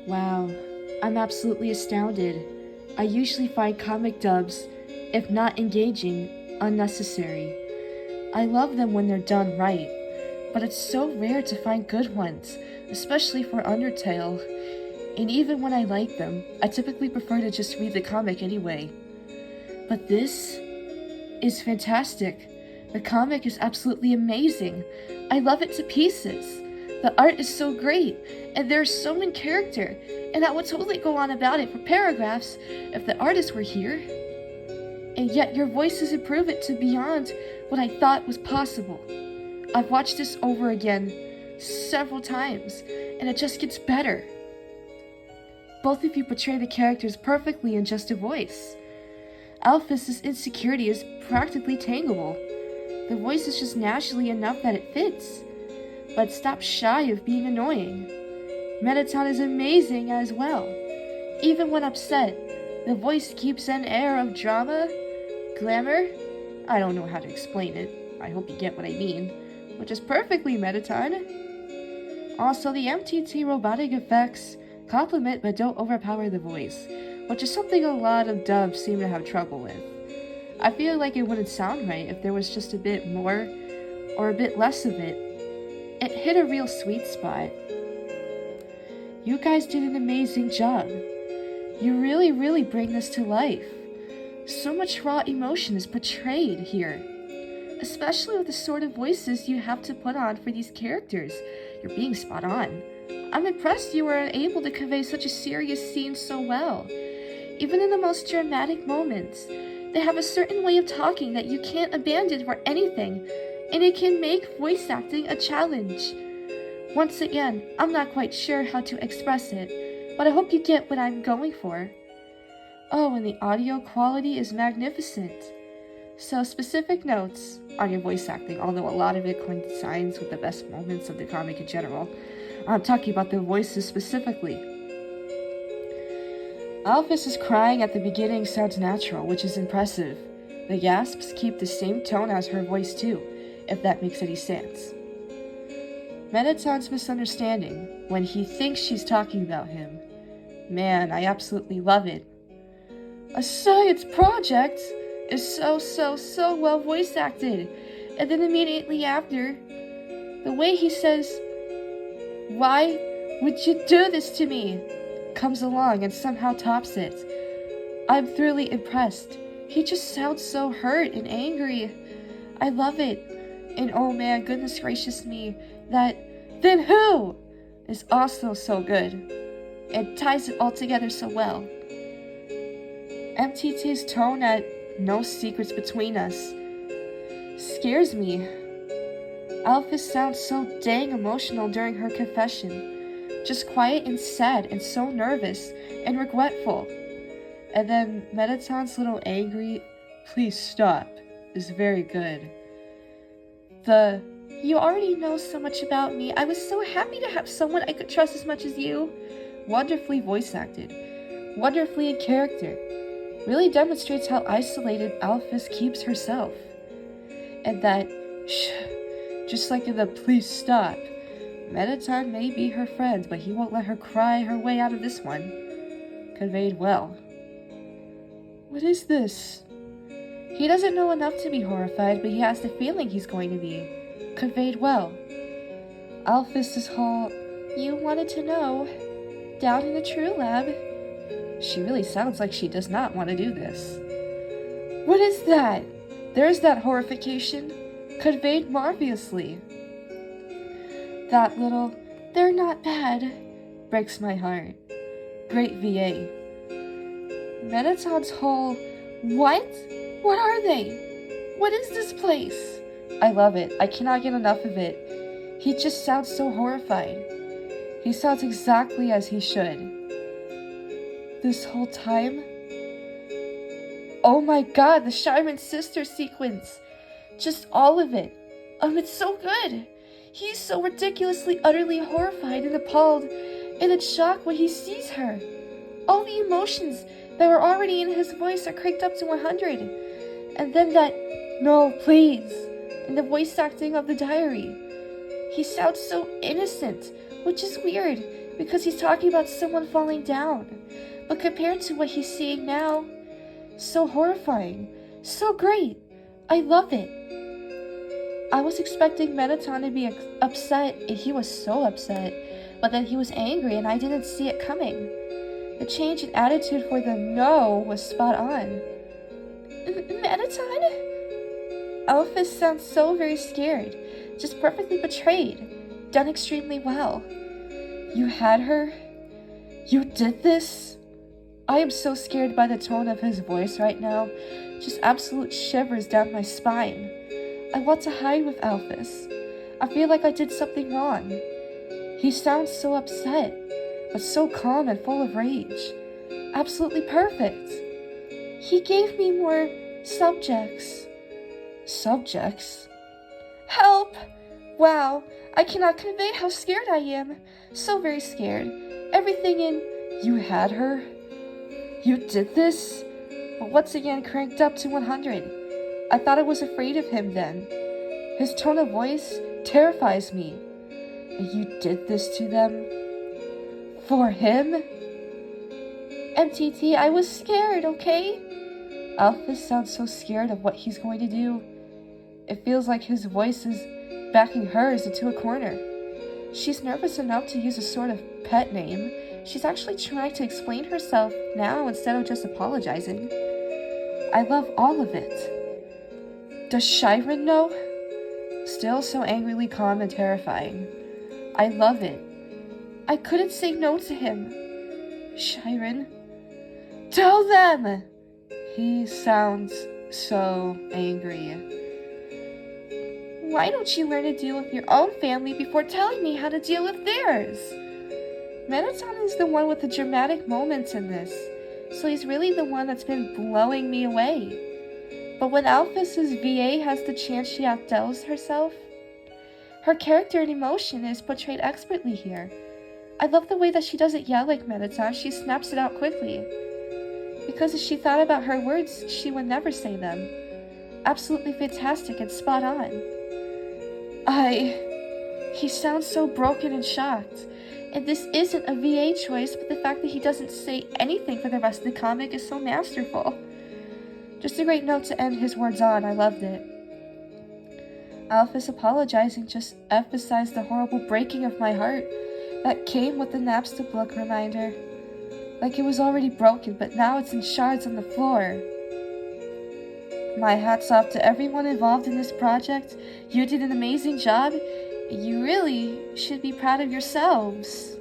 Wow, I'm absolutely astounded. I usually find comic dubs, if not engaging, unnecessary. I love them when they're done right, but it's so rare to find good ones, especially for Undertale. And even when I like them, I typically prefer to just read the comic anyway. But this is fantastic. The comic is absolutely amazing. I love it to pieces. The art is so great, and there's so in character, and I would totally go on about it for paragraphs if the artists were here. And yet your voices improve it to beyond what I thought was possible. I've watched this over again several times, and it just gets better. Both of you portray the characters perfectly in just a voice. Alphys's insecurity is practically tangible. The voice is just naturally enough that it fits, but stops shy of being annoying. Mettaton is amazing as well. Even when upset, the voice keeps an air of drama, glamour. I don't know how to explain it. I hope you get what I mean, which is perfectly Mettaton. Also, the MTT robotic effects complement but don't overpower the voice, which is something a lot of dubs seem to have trouble with. I feel like it wouldn't sound right if there was just a bit more or a bit less of it. It hit a real sweet spot. You guys did an amazing job. You really bring this to life. So much raw emotion is portrayed here, especially with the sort of voices you have to put on for these characters. You're being spot on. I'm impressed you were able to convey such a serious scene so well. Even in the most dramatic moments, they have a certain way of talking that you can't abandon for anything, and it can make voice acting a challenge. Once again, I'm not quite sure how to express it, but I hope you get what I'm going for. Oh, and the audio quality is magnificent. So specific notes on your voice acting, although a lot of it coincides with the best moments of the comic in general. I'm talking about the voices specifically. Alphys' crying at the beginning sounds natural, which is impressive. The gasps keep the same tone as her voice too, if that makes any sense. Mettaton's misunderstanding when he thinks she's talking about him. Man, I absolutely love it. A science project is so well voice acted. And then immediately after, the way he says, "Why would you do this to me?" comes along and somehow tops it. I'm thoroughly impressed. He just sounds so hurt and angry. I love it. And oh man, goodness gracious me, that "then who?" is also so good. It ties it all together so well. MTT's tone at "no secrets between us" scares me. Alphys sounds so dang emotional during her confession. Just quiet and sad and so nervous and regretful. And then Mettaton's little angry "please stop" is very good. The "you already know so much about me. I was so happy to have someone I could trust as much as you." Wonderfully voice acted. Wonderfully in character. Really demonstrates how isolated Alphys keeps herself. And that shh, just like in the "please stop," Mettaton may be her friend, but he won't let her cry her way out of this one. Conveyed well. What is this? He doesn't know enough to be horrified, but he has the feeling he's going to be. Conveyed well. Alphys' whole "you wanted to know" down in the True Lab. She really sounds like she does not want to do this. What is that? There's that horrification. Conveyed marvelously. That little "they're not bad" breaks my heart. Great VA. Mettaton's whole "what? What are they? What is this place?" I love it. I cannot get enough of it. He just sounds so horrified. He sounds exactly as he should. This whole time? Oh my god, the Shireman sister sequence. Just all of it. It's so good. He's so ridiculously, utterly horrified and appalled and in shock when he sees her. All the emotions that were already in his voice are cranked up to 100. And then that "no, please," in the voice acting of the diary. He sounds so innocent, which is weird, because he's talking about someone falling down. But compared to what he's seeing now, so horrifying, so great. I love it. I was expecting Mettaton to be upset, and he was so upset, but then he was angry and I didn't see it coming. The change in attitude for the no was spot on. Mettaton? Alphys sounds so very scared, just perfectly betrayed, done extremely well. You had her? You did this? I am so scared by the tone of his voice right now, just absolute shivers down my spine. I want to hide with Alphys. I feel like I did something wrong. He sounds so upset, but so calm and full of rage. Absolutely perfect. He gave me more subjects. Subjects? Help! Wow, I cannot convey how scared I am. So very scared. Everything in you had her? You did this? But once again cranked up to 100. I thought I was afraid of him then. His tone of voice terrifies me. You did this to them? For him? MTT, I was scared, okay? Alphys sounds so scared of what he's going to do. It feels like his voice is backing hers into a corner. She's nervous enough to use a sort of pet name. She's actually trying to explain herself now instead of just apologizing. I love all of it. Does Shyren know? Still so angrily calm and terrifying. I love it. I couldn't say no to him. Shyren, tell them! He sounds so angry. Why don't you learn to deal with your own family before telling me how to deal with theirs? Mettaton is the one with the dramatic moments in this, so he's really the one that's been blowing me away. But when Alphys' VA has the chance, she outdoes herself. Her character and emotion is portrayed expertly here. I love the way that she doesn't yell like Mettaton, she snaps it out quickly. Because if she thought about her words, she would never say them. Absolutely fantastic and spot on. He sounds so broken and shocked. And this isn't a VA choice, but the fact that he doesn't say anything for the rest of the comic is so masterful. Just a great note to end his words on, I loved it. Alphys apologizing just emphasized the horrible breaking of my heart that came with the Napster book reminder. Like it was already broken, but now it's in shards on the floor. My hat's off to everyone involved in this project. You did an amazing job. You really should be proud of yourselves.